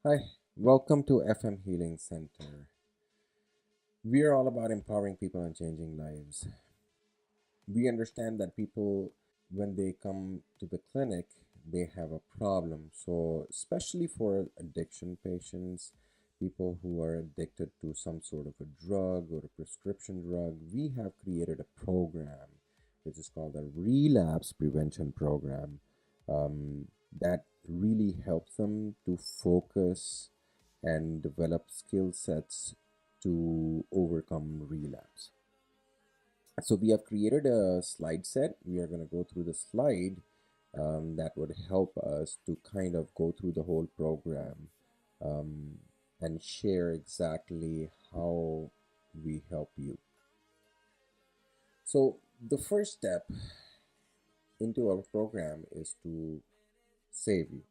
Hi, welcome to FM Healing Center. We are all about empowering people and changing lives. We understand that people, when they come to the clinic, they have a problem. So, especially for addiction patients, people who are addicted to some sort of a drug or a prescription drug, we have created a program which is called the Relapse Prevention Program um, that really helps them to focus and develop skill sets to overcome relapse. So we have created a slide set. We are going to go through the slide that would help us to kind of go through the whole program um, and share exactly how we help you. So the first step into our program is to save you.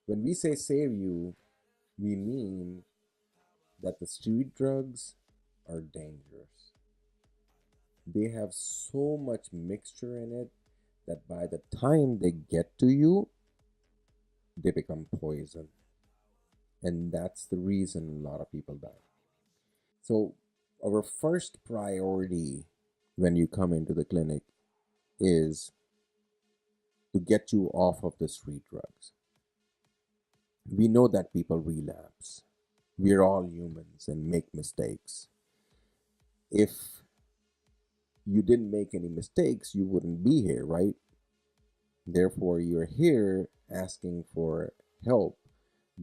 When we say save you, we mean that the street drugs are dangerous. They have so much mixture in it that by the time they get to you, they become poison. And that's the reason a lot of people die. So, our first priority when you come into the clinic is to get you off of the street drugs. We know that people relapse. We're all humans and make mistakes. If you didn't make any mistakes, you wouldn't be here, right? Therefore, you're here asking for help,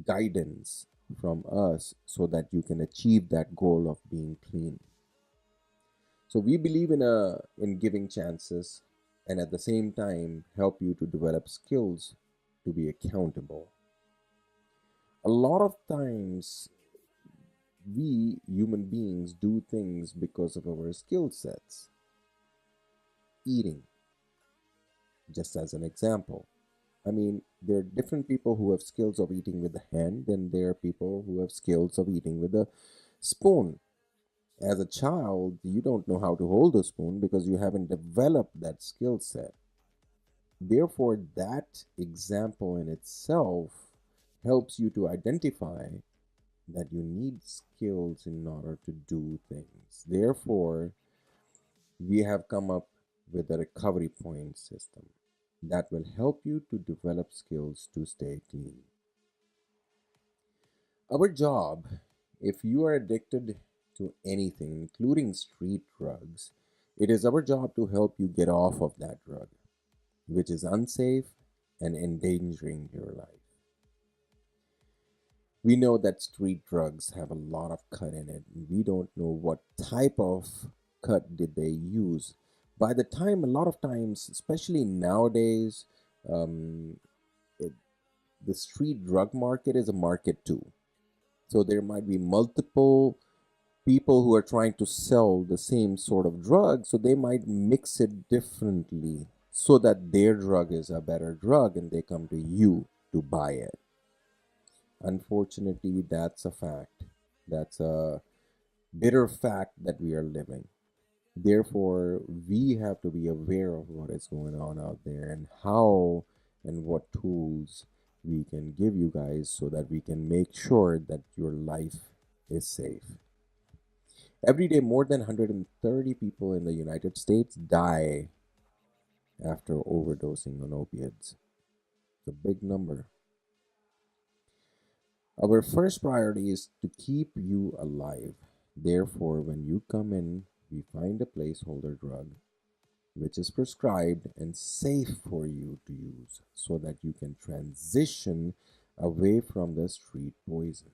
guidance from us so that you can achieve that goal of being clean. So we believe in giving chances and at the same time help you to develop skills to be accountable. A lot of times we human beings do things because of our skill sets. Eating, just as an example. I mean, there are different people who have skills of eating with the hand, and there are people who have skills of eating with a spoon. As a child, you don't know how to hold a spoon because you haven't developed that skill set. Therefore, that example in itself helps you to identify that you need skills in order to do things. Therefore, we have come up with a recovery point system that will help you to develop skills to stay clean. Our job, if you are addicted to anything, including street drugs, it is our job to help you get off of that drug, which is unsafe and endangering your life. We know that street drugs have a lot of cut in it. We don't know what type of cut did they use. By the time, a lot of times, especially nowadays, um, it, the street drug market is a market too. So there might be multiple people who are trying to sell the same sort of drug, so they might mix it differently so that their drug is a better drug and they come to you to buy it. Unfortunately, that's a fact. That's a bitter fact that we are living. Therefore, we have to be aware of what is going on out there and how and what tools we can give you guys so that we can make sure that your life is safe. Every day, more than 130 people in the United States die after overdosing on opiates. It's a big number. Our first priority is to keep you alive. Therefore, when you come in, we find a placeholder drug which is prescribed and safe for you to use so that you can transition away from the street poison.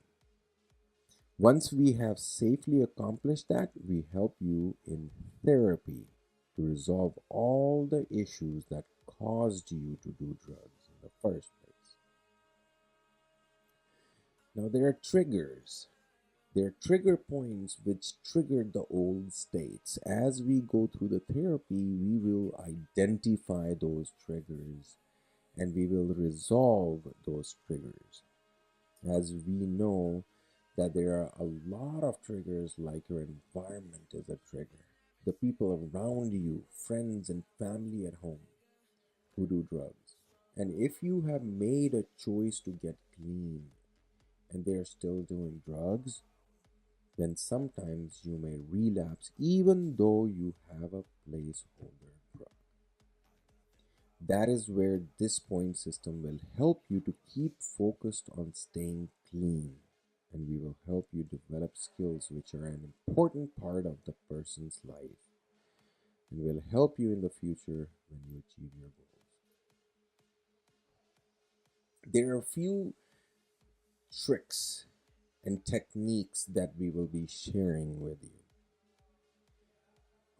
Once we have safely accomplished that, we help you in therapy to resolve all the issues that caused you to do drugs in the first place. Now, there are triggers. There are trigger points which trigger the old states. As we go through the therapy, we will identify those triggers and we will resolve those triggers. As we know that there are a lot of triggers, like your environment is a trigger. The people around you, friends and family at home who do drugs. And if you have made a choice to get clean, and they're still doing drugs, then sometimes you may relapse even though you have a placeholder drug. That is where this point system will help you to keep focused on staying clean, and we will help you develop skills which are an important part of the person's life and will help you in the future when you achieve your goals. There are a few tricks and techniques that we will be sharing with you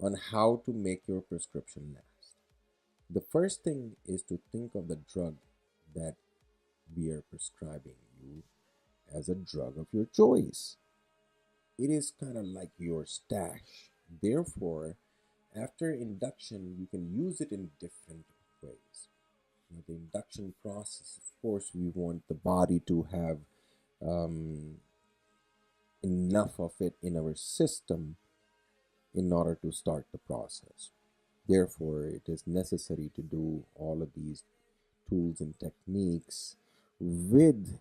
on how to make your prescription last. The first thing is to think of the drug that we are prescribing you as a drug of your choice. It is kind of like your stash. Therefore, after induction, you can use it in different ways. The induction process, of course, we want the body to have um, enough of it in our system in order to start the process. Therefore, it is necessary to do all of these tools and techniques with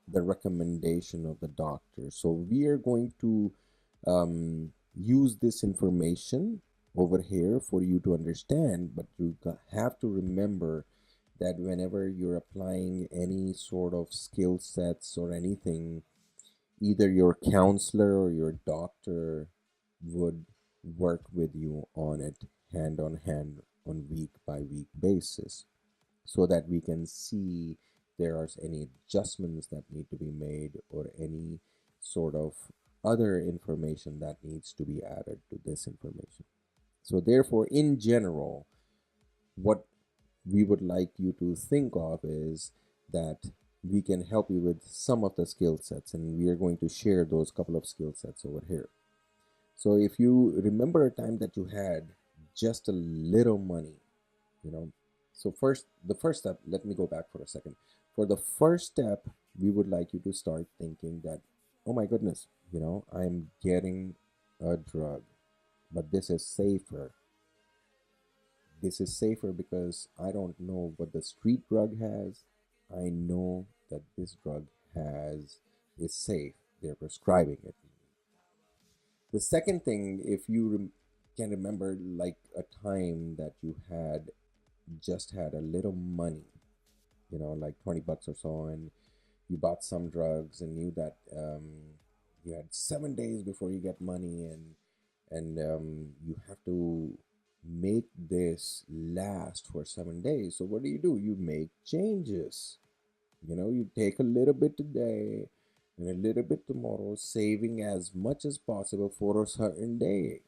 the recommendation of the doctor. So, we are going to use this information over here for you to understand, but you have to remember that whenever you're applying any sort of skill sets or anything, either your counselor or your doctor would work with you on it hand on hand on week by week basis so that we can see there are any adjustments that need to be made or any sort of other information that needs to be added to this information. So therefore, in general, what we would like you to think of is that we can help you with some of the skill sets, and we are going to share those couple of skill sets over here. So if you remember a time that you had just a little money, you know, so the first step, let me go back for a second. For the first step, we would like you to start thinking that, oh my goodness, I'm getting a drug, but this is safer. This is safer because I don't know what the street drug has. I know that this drug has is safe. They're prescribing it. The second thing, if you can remember like a time that you had just had a little money, like 20 bucks or so, and you bought some drugs and knew that you had 7 days before you get money, and you have to make this last for 7 days. So what do? You make changes. You take a little bit today and a little bit tomorrow, saving as much as possible for a certain day,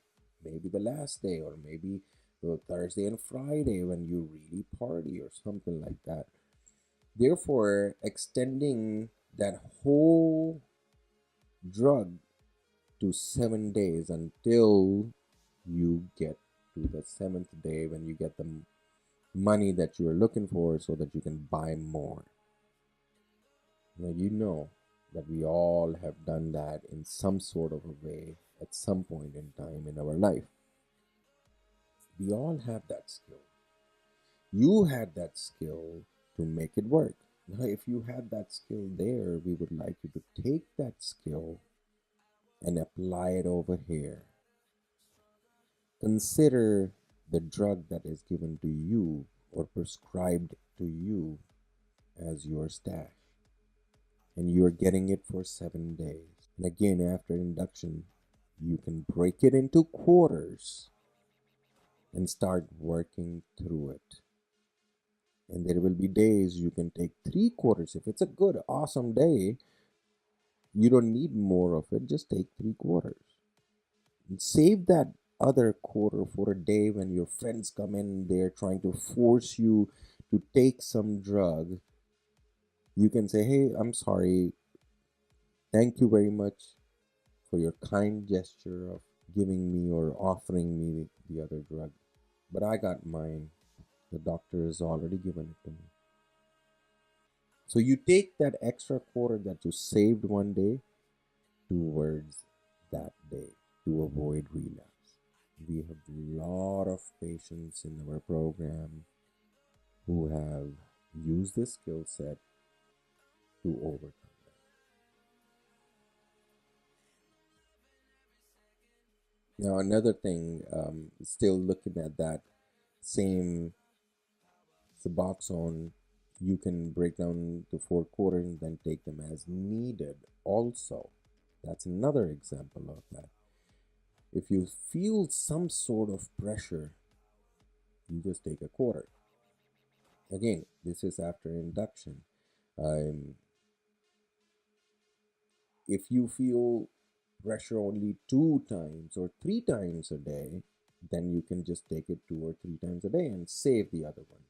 maybe the last day, or maybe the Thursday and Friday when you really party or something like that. Therefore, extending that whole drug to 7 days until you get to the seventh day when you get the money that you're looking for so that you can buy more. Now, that we all have done that in some sort of a way at some point in time in our life. We all have that skill. You had that skill to make it work. Now, if you had that skill there, we would like you to take that skill and apply it over here. Consider the drug that is given to you or prescribed to you as your stash, and you're getting it for 7 days. And again, after induction, you can break it into quarters and start working through it. And there will be days you can take 3 quarters. If it's a good, awesome day, you don't need more of it. Just take 3 quarters. And save that other quarter for a day when your friends come in, they're trying to force you to take some drug. You can say, hey, I'm sorry. Thank you very much for your kind gesture of giving me or offering me the other drug. But I got mine. The doctor has already given it to me. So you take that extra quarter that you saved one day towards that day to avoid relapse. We have a lot of patients in our program who have used this skill set to overcome. Now, another thing, still looking at that same Suboxone, you can break down to 4 quarters and then take them as needed also. That's another example of that. If you feel some sort of pressure, you just take a quarter. Again, this is after induction. Um, if you feel pressure only 2 times or 3 times a day, then you can just take it 2 or 3 times a day and save the other one.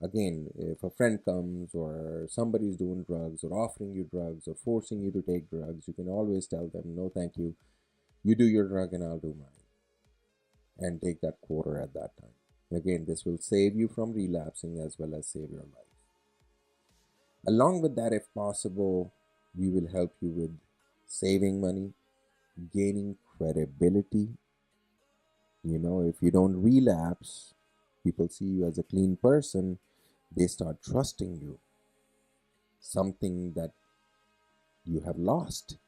Again, if a friend comes or somebody's doing drugs or offering you drugs or forcing you to take drugs, you can always tell them, no, thank you. You do your drug and I'll do mine. And take that quarter at that time. Again, this will save you from relapsing as well as save your life. Along with that, if possible, we will help you with saving money, gaining credibility. If you don't relapse, people see you as a clean person, they start trusting you. Something that you have lost.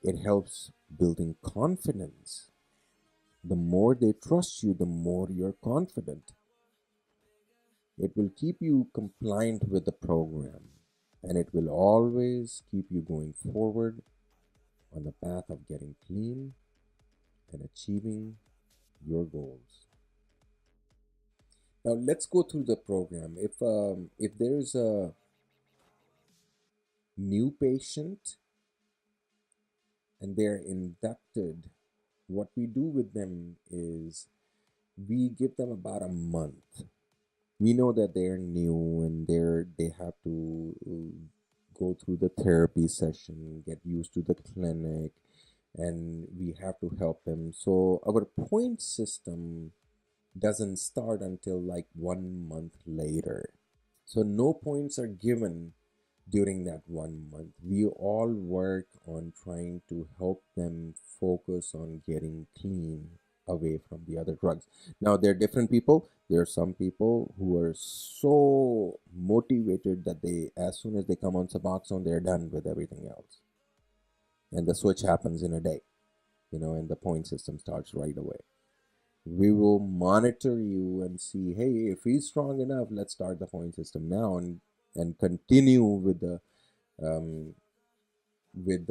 It helps building confidence. The more they trust you, the more you're confident. It will keep you compliant with the program, and it will always keep you going forward on the path of getting clean and achieving your goals. Now let's go through the program. If there's a new patient and they're inducted, what we do with them is we give them about a month. We know that they're new and they have to go through the therapy session, get used to the clinic, and we have to help them. So our point system doesn't start until like 1 month later. So no points are given during that 1 month. We all work on trying to help them focus on getting clean away from the other drugs. Now, there are different people. There are some people who are so motivated that as soon as they come on Suboxone, they're done with everything else. And the switch happens in a day, and the point system starts right away. We will monitor you and see, hey, if he's strong enough, let's start the point system now and continue um, with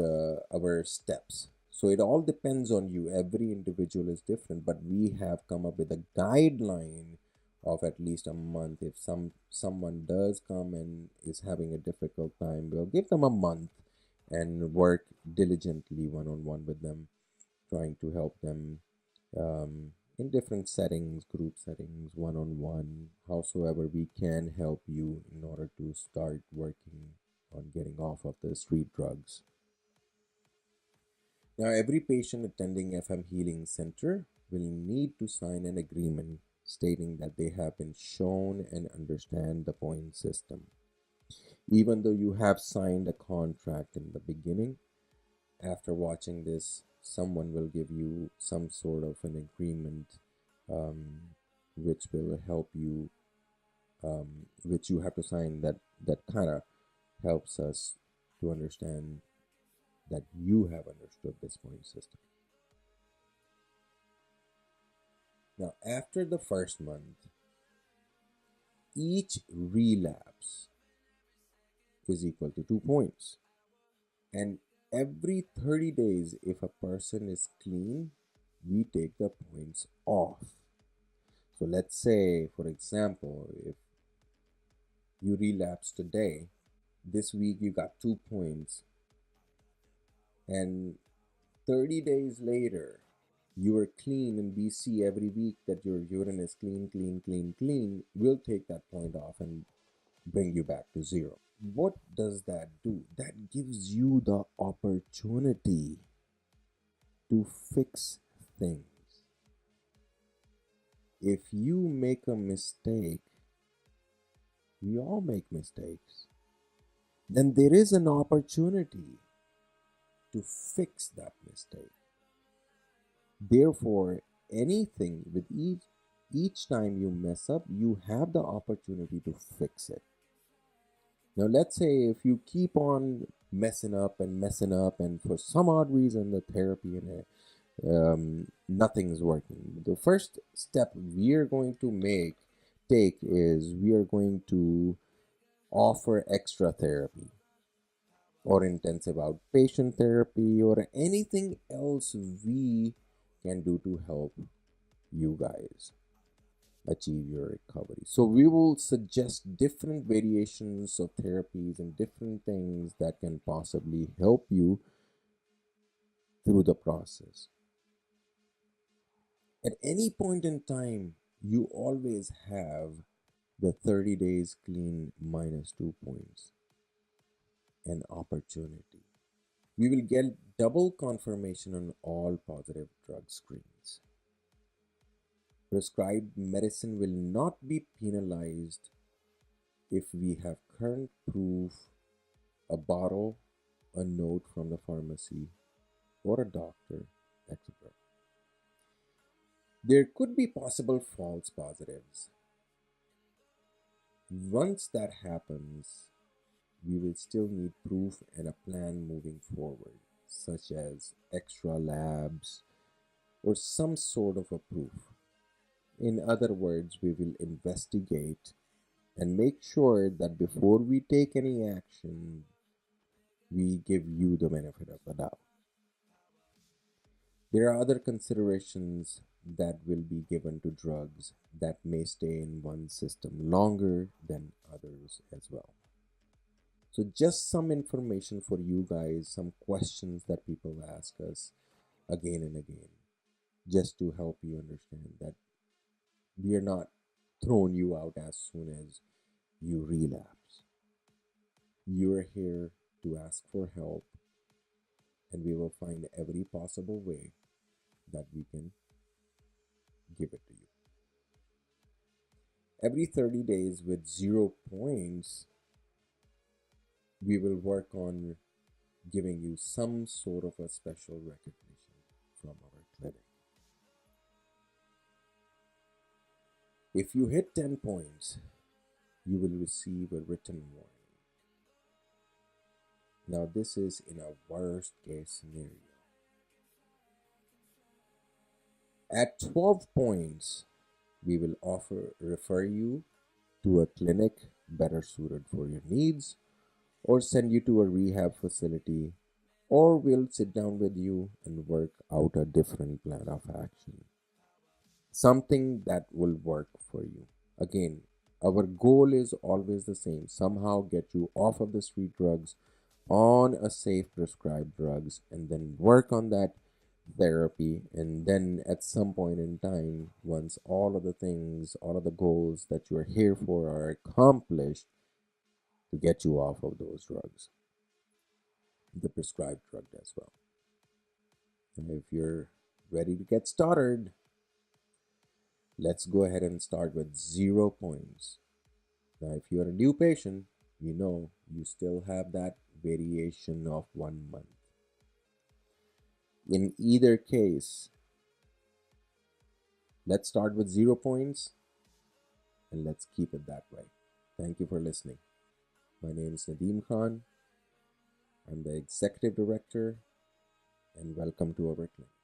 our steps. So it all depends on you. Every individual is different, but we have come up with a guideline of at least a month. If someone does come and is having a difficult time, we'll give them a month and work diligently one-on-one with them, trying to help them in different settings, group settings, one-on-one, howsoever we can help you in order to start working on getting off of the street drugs. Now, every patient attending FM Healing Center will need to sign an agreement stating that they have been shown and understand the point system. Even though you have signed a contract in the beginning, after watching this, someone will give you some sort of an agreement which will help you, which you have to sign, that kind of helps us to understand that you have understood this point system. Now, after the first month, each relapse is equal to 2 points. And every 30 days, if a person is clean, we take the points off. So let's say, for example, if you relapse today, this week you got 2 points, and 30 days later, you are clean, and we see every week that your urine is clean, clean, clean, clean, we'll take that point off and bring you back to 0. What does that do? That gives you the opportunity to fix things. If you make a mistake, we all make mistakes, then there is an opportunity to fix that mistake. Therefore, anything with each time you mess up, you have the opportunity to fix it. Now, let's say if you keep on messing up, and for some odd reason the therapy and nothing's working. The first step we are going to take is we are going to offer extra therapy or intensive outpatient therapy or anything else we can do to help you guys achieve your recovery. So we will suggest different variations of therapies and different things that can possibly help you through the process. At any point in time, you always have the 30 days clean minus 2 points, an opportunity. We will get double confirmation on all positive drug screens. Prescribed medicine will not be penalized if we have current proof, a bottle, a note from the pharmacy or a doctor, etc. There could be possible false positives. Once that happens, we will still need proof and a plan moving forward, such as extra labs or some sort of a proof. In other words, we will investigate and make sure that before we take any action, we give you the benefit of the doubt. There are other considerations that will be given to drugs that may stay in one system longer than others as well. So, just some information for you guys, some questions that people ask us again and again, just to help you understand that we are not throwing you out as soon as you relapse. You are here to ask for help, and we will find every possible way that we can give it to you. Every 30 days with 0 points, we will work on giving you some sort of a special recognition from our clinic. If you hit 10 points, you will receive a written warning. Now, this is in a worst case scenario. At 12 points, we will refer you to a clinic better suited for your needs, or send you to a rehab facility, or we'll sit down with you and work out a different plan of action. Something that will work for you. Again, our goal is always the same: somehow get you off of the street drugs on a safe prescribed drugs, and then work on that therapy. And then at some point in time, once all of the things, all of the goals that you're here for are accomplished, to get you off of those drugs, the prescribed drug as well. And if you're ready to get started, let's go ahead and start with 0 points. Now, if you're a new patient, you know you still have that variation of 1 month. In either case, let's start with 0 points and let's keep it that way. Thank you for listening. My name is Nadeem Khan. I'm the Executive Director, and welcome to our clinic.